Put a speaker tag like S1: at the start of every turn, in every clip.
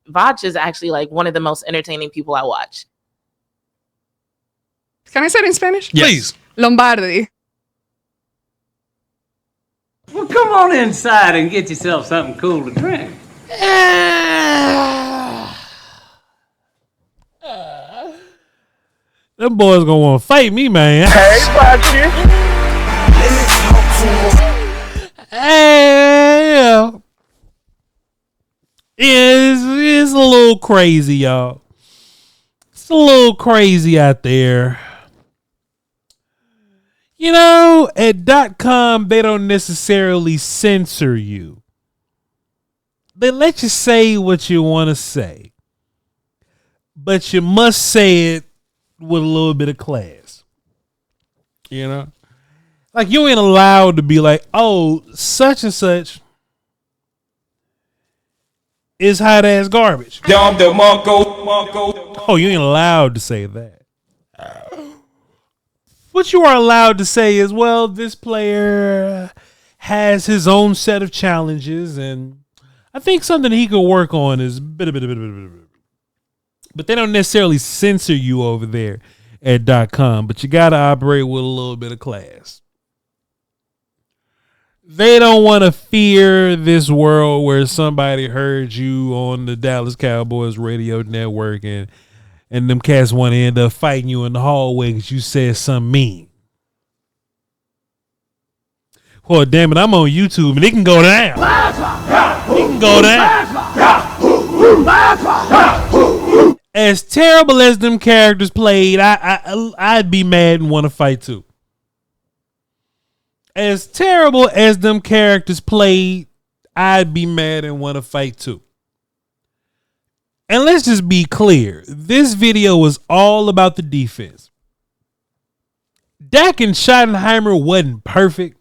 S1: Voch is actually like one of the most entertaining people I watch.
S2: Can I say it in Spanish?
S3: Yes. Please.
S2: Lombardi.
S4: Well, come on inside and get yourself something cool to drink.
S3: Them boys gonna want to fight me, man.
S5: Hey, Voch.
S3: Hey, it's a little crazy, y'all. It's a little crazy out there. You know, at .com, they don't necessarily censor you. They let you say what you want to say. But you must say it with a little bit of class. You know? Like, you ain't allowed to be like, oh, such and such is hot ass garbage. Oh, you ain't allowed to say that. What you are allowed to say is, well, this player has his own set of challenges, and I think something he could work on is but they don't necessarily censor you over there at .com, but you got to operate with a little bit of class. They don't want to fear this world where somebody heard you on the Dallas Cowboys radio network and them cats want to end up fighting you in the hallway because you said something mean. Well, damn it, I'm on YouTube and it can go down. It can go down. As terrible as them characters played, I'd be mad and want to fight too. As terrible as them characters played, I'd be mad and want to fight too. And let's just be clear. This video was all about the defense. Dak and Schottenheimer wasn't perfect.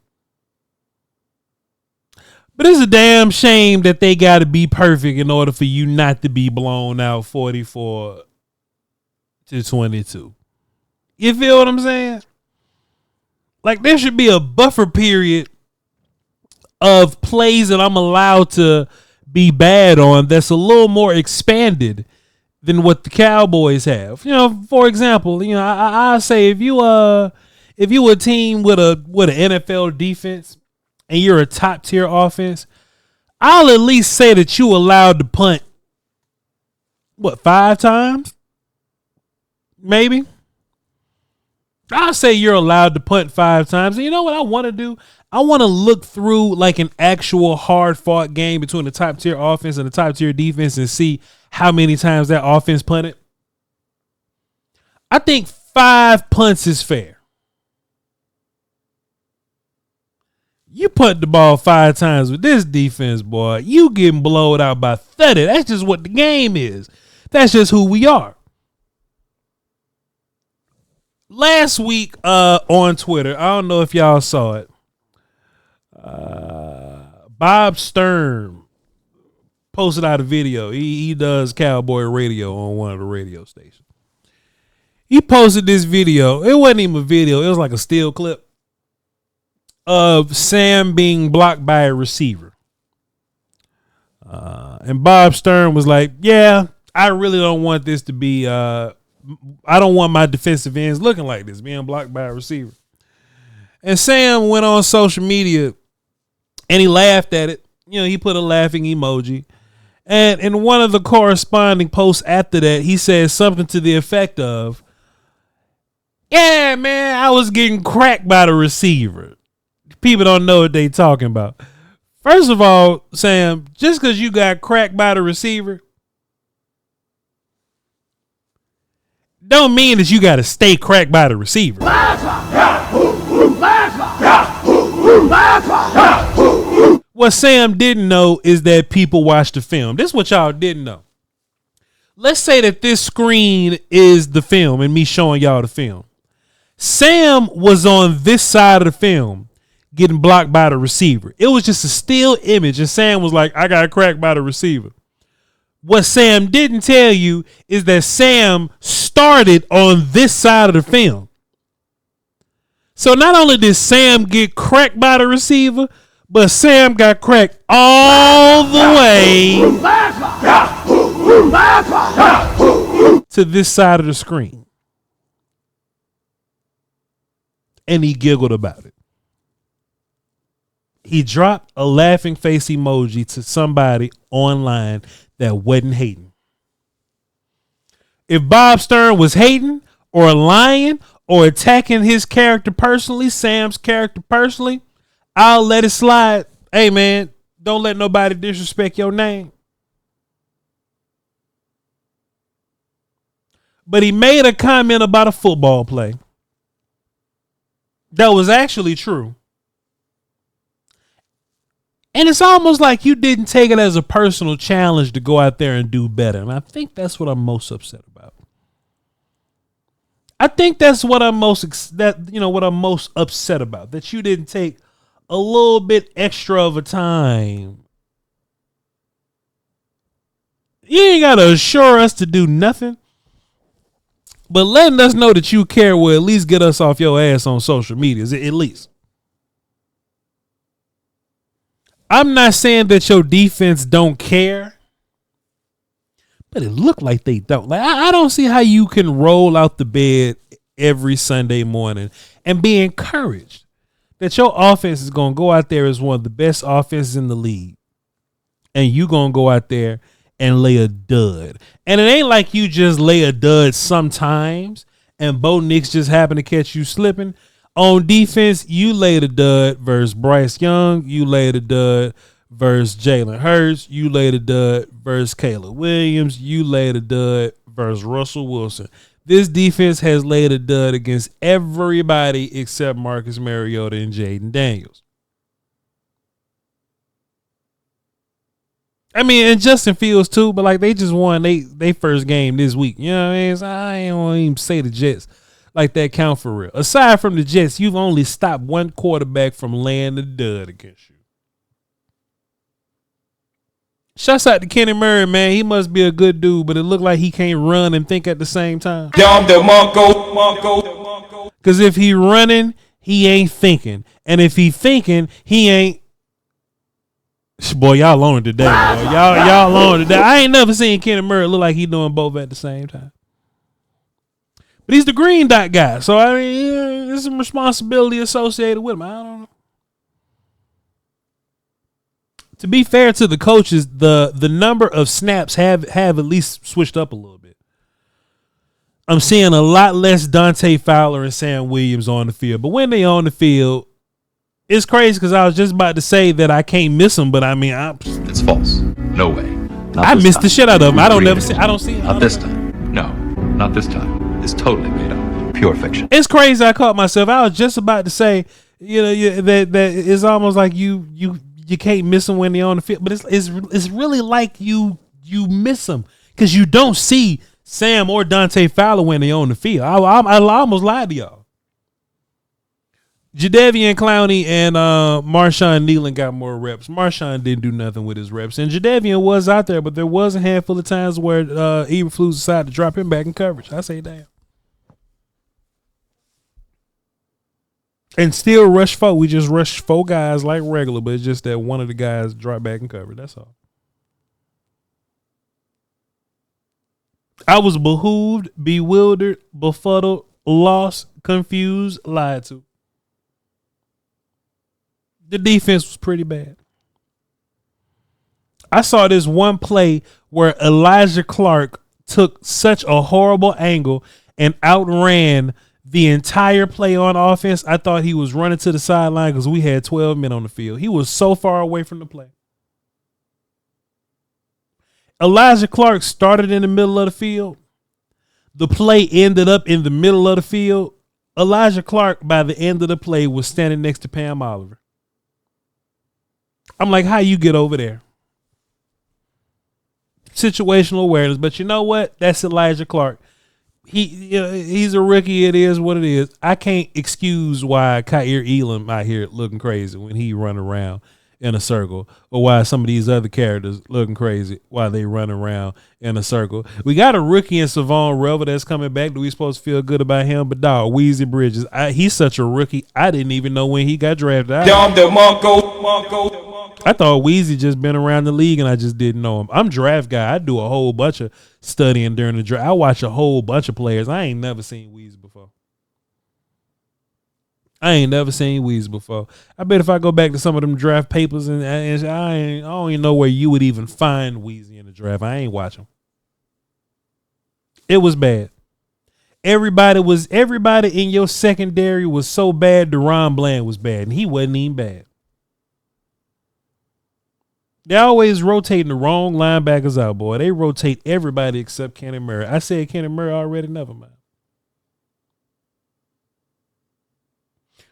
S3: But it's a damn shame that they got to be perfect in order for you not to be blown out 44-22. You feel what I'm saying? Like, there should be a buffer period of plays that I'm allowed to be bad on that's a little more expanded than what the Cowboys have. You know, for example, you know, I say if you a team with an NFL defense and you're a top tier offense, I'll at least say that you allowed to punt 5 times? Maybe. I'll say you're allowed to punt 5 times. And you know what I want to do? I want to look through like an actual hard-fought game between the top-tier offense and the top-tier defense and see how many times that offense punted. I think 5 punts is fair. You punt the ball 5 times with this defense, boy, you getting blown out by 30. That's just what the game is. That's just who we are. Last week on Twitter, I don't know if y'all saw it. Bob Stern posted out a video. He does cowboy radio on one of the radio stations. He posted this video. It wasn't even a video. It was like a still clip of Sam being blocked by a receiver. And Bob Stern was like, yeah, I really don't want this to be, I don't want my defensive ends looking like this, being blocked by a receiver. And Sam went on social media and he laughed at it. You know, he put a laughing emoji. And in one of the corresponding posts after that, he said something to the effect of, yeah, man, I was getting cracked by the receiver. People don't know what they talking about. First of all, Sam, just because you got cracked by the receiver don't mean that you got to stay cracked by the receiver. What Sam didn't know is that people watch the film. This is what y'all didn't know. Let's say that this screen is the film and me showing y'all the film. Sam was on this side of the film getting blocked by the receiver. It was just a still image and Sam was like, I got cracked by the receiver. What Sam didn't tell you is that Sam started on this side of the film. So not only did Sam get cracked by the receiver, but Sam got cracked all the way to this side of the screen. And he giggled about it. He dropped a laughing face emoji to somebody online that wasn't hating. If Bob Stern was hating or lying or attacking his character personally, Sam's character personally, I'll let it slide. Hey, man, don't let nobody disrespect your name. But he made a comment about a football play that was actually true. And it's almost like you didn't take it as a personal challenge to go out there and do better. And I think that's what I'm most upset about. I think that's what I'm most upset about, that you didn't take a little bit extra of a time. You ain't got to assure us to do nothing, but letting us know that you care will at least get us off your ass on social media, at least. I'm not saying that your defense don't care, but it looked like they don't. Like I don't see how you can roll out the bed every Sunday morning and be encouraged that your offense is going to go out there as one of the best offenses in the league, and you going to go out there and lay a dud. And it ain't like you just lay a dud sometimes and Bo Nix just happen to catch you slipping. On defense, you laid a dud versus Bryce Young. You laid a dud versus Jalen Hurts. You laid a dud versus Caleb Williams. You laid a dud versus Russell Wilson. This defense has laid a dud against everybody except Marcus Mariota and Jaden Daniels. I mean, and Justin Fields too, but like they just won they first game this week. You know what I mean? So I ain't want to even say the Jets like that count for real. Aside from the Jets, you've only stopped one quarterback from laying the dud against you. Shouts out to Kenny Murray, man. He must be a good dude, but it looked like he can't run and think at the same time. Because if he running, he ain't thinking. And if he thinking, he ain't. Boy, y'all on it today, boy. Y'all on it today. I ain't never seen Kenny Murray look like he doing both at the same time. But he's the green dot guy. So, I mean, there's some responsibility associated with him. I don't know. To be fair to the coaches, the number of snaps have at least switched up a little bit. I'm seeing a lot less Dante Fowler and Sam Williams on the field. But when they on the field, it's crazy because I was just about to say that I can't miss them. But, I mean,
S5: it's false. No way.
S3: I missed the shit out of them. I don't see it.
S5: Not this time. No, not this time. It's totally made up. Pure fiction.
S3: It's crazy. I caught myself. I was just about to say, that it's almost like you can't miss them when they're on the field, but it's really like you miss them because you don't see Sam or Dante Fowler when they're on the field. I almost lied to y'all. Jadeveon Clowney and Marshawn Nealon got more reps. Marshawn didn't do nothing with his reps, and Jadeveon was out there, but there was a handful of times where Eberflus decided to drop him back in coverage. I say, damn. And still rush 4. We just rushed 4 guys like regular, but it's just that one of the guys dropped back in coverage. That's all. I was behooved, bewildered, befuddled, lost, confused, lied to. The defense was pretty bad. I saw this one play where Elijah Clark took such a horrible angle and outran the entire play on offense. I thought he was running to the sideline because we had 12 men on the field. He was so far away from the play. Elijah Clark started in the middle of the field. The play ended up in the middle of the field. Elijah Clark, by the end of the play, was standing next to Pam Oliver. I'm like, how you get over there? Situational awareness. But you know what? That's Elijah Clark. He's a rookie. It is what it is. I can't excuse why Ka'ir Elam out here looking crazy when he run around in a circle, or why some of these other characters looking crazy while they run around in a circle. We got a rookie in Savon Revel that's coming back. Do we supposed to feel good about him? But dog, Weezy Bridges, he's such a rookie. I didn't even know when he got drafted. I thought Weezy just been around the league and I just didn't know him. I'm draft guy. I do a whole bunch of studying during the draft. I watch a whole bunch of players. I ain't never seen Weezy before. I bet if I go back to some of them draft papers and I don't even know where you would even find Weezy in the draft. I ain't watching. It was bad. Everybody in your secondary was so bad. DeRon Bland was bad, and he wasn't even bad. They always rotating the wrong linebackers out, boy. They rotate everybody except Kenny Murray. I said Kenny Murray already. Never mind.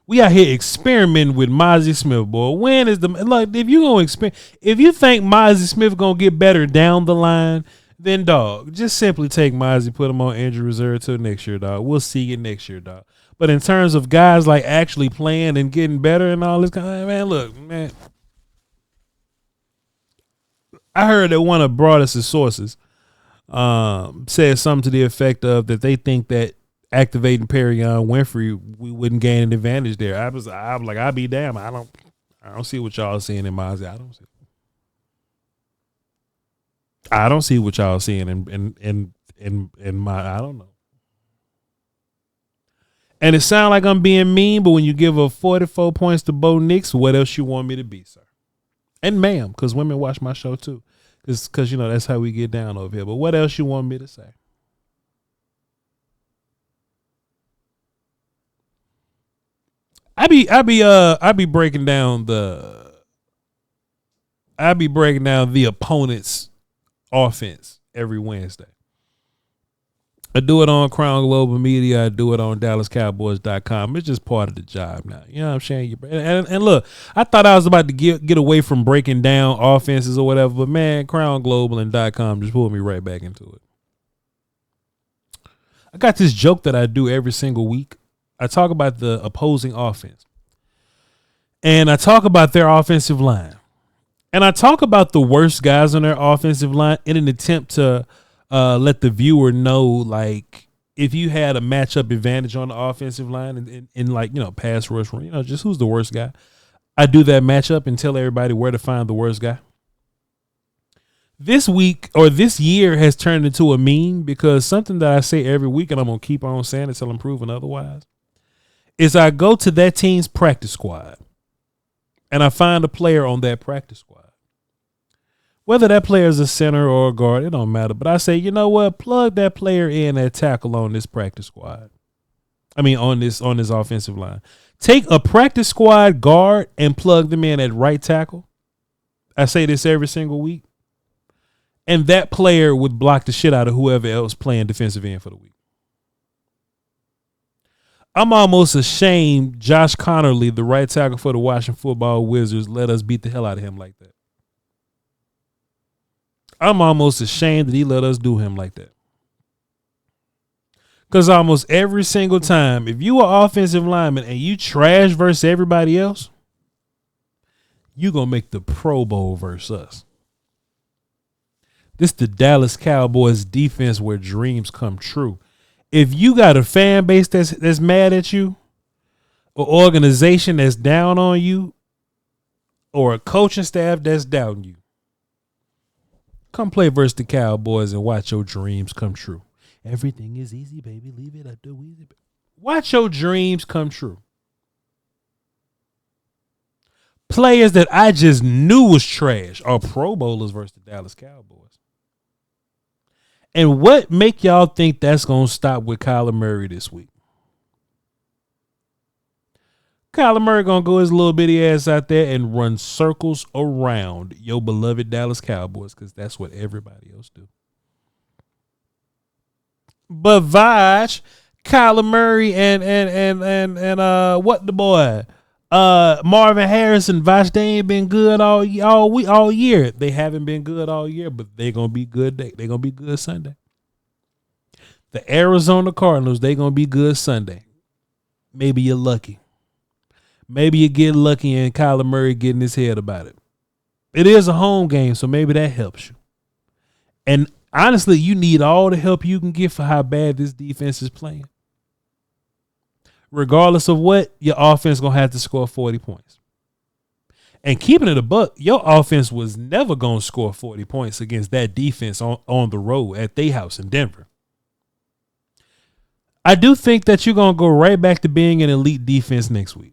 S3: We out here experimenting with Mozzie Smith, boy. When is the look? If you gonna if you think Mozzie Smith gonna get better down the line, then dog, just simply take Mozzie, put him on injury reserve till next year, dog. We'll see you next year, dog. But in terms of guys like actually playing and getting better and all this kind of, man, look, man. I heard that one of Broadus' sources said something to the effect of that they think that activating Perrion Winfrey, we wouldn't gain an advantage there. I was like, I'll be damn. I don't see what y'all seeing in Mozzie. I don't see what y'all seeing in my. I don't know. And it sounds like I'm being mean, but when you give up 44 points to Bo Nix, what else you want me to be, sir? And ma'am, because women watch my show too. Because you know that's how we get down over here. But what else you want me to say? I be breaking down the opponent's offense every Wednesday. I do it on Crown Global Media. I do it on DallasCowboys.com. It's just part of the job now. You know what I'm saying? And look, I thought I was about to get away from breaking down offenses or whatever, but man, Crown Global and .com just pulled me right back into it. I got this joke that I do every single week. I talk about the opposing offense. And I talk about their offensive line. And I talk about the worst guys on their offensive line in an attempt to let the viewer know, like, if you had a matchup advantage on the offensive line in like, you know, pass rush, you know, just who's the worst guy. I do that matchup and tell everybody where to find the worst guy. This week or this year has turned into a meme because something that I say every week, and I'm going to keep on saying it until I'm proven otherwise, is I go to that team's practice squad and I find a player on that practice squad. Whether that player is a center or a guard, it don't matter. But I say, you know what? Plug that player in at tackle on this practice squad. I mean, on this offensive line. Take a practice squad guard and plug them in at right tackle. I say this every single week. And that player would block the shit out of whoever else playing defensive end for the week. I'm almost ashamed Josh Connerly, the right tackle for the Washington Football Wizards, let us beat the hell out of him like that. I'm almost ashamed that he let us do him like that. Because almost every single time, if you are offensive lineman and you trash versus everybody else, you're going to make the Pro Bowl versus us. This the Dallas Cowboys defense where dreams come true. If you got a fan base that's mad at you, or organization that's down on you, or a coaching staff that's doubting you, come play versus the Cowboys and watch your dreams come true. Everything is easy, baby. Leave it, I do easy. Watch your dreams come true. Players that I just knew was trash are Pro Bowlers versus the Dallas Cowboys. And what make y'all think that's going to stop with Kyler Murray this week? Kyler Murray going to go his little bitty ass out there and run circles around your beloved Dallas Cowboys because that's what everybody else do. But Voch, Kyler Murray, and what the boy? Marvin Harrison, Voch, they ain't been good all year. They haven't been good all year, but they're going to be good. They're going to be good Sunday. The Arizona Cardinals, they're going to be good Sunday. Maybe you're lucky. Maybe you get lucky and Kyler Murray getting his head about it. It is a home game, so maybe that helps you. And honestly, you need all the help you can get for how bad this defense is playing. Regardless of what, your offense going to have to score 40 points. And keeping it a buck, your offense was never going to score 40 points against that defense on the road at their house in Denver. I do think that you're going to go right back to being an elite defense next week.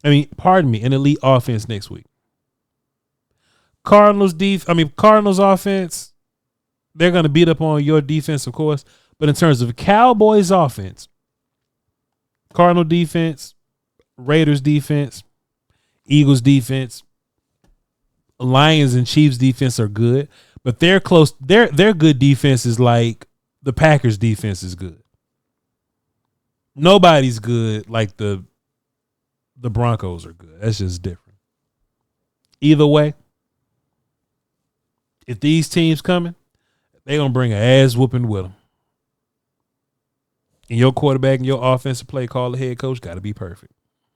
S3: An elite offense next week. Cardinals offense, they're going to beat up on your defense, of course. But in terms of Cowboys offense, Cardinal defense, Raiders defense, Eagles defense, Lions and Chiefs defense are good, but they're close. Their good defense is like the Packers defense is good. Nobody's good like the Broncos are good. That's just different. Either way, if these teams coming, they're going to bring an ass whooping with them. And your quarterback and your offensive play call, the head coach, got to be perfect.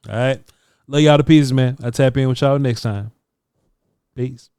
S3: All right. Love y'all to pieces, man. I'll tap in with y'all next time. Peace.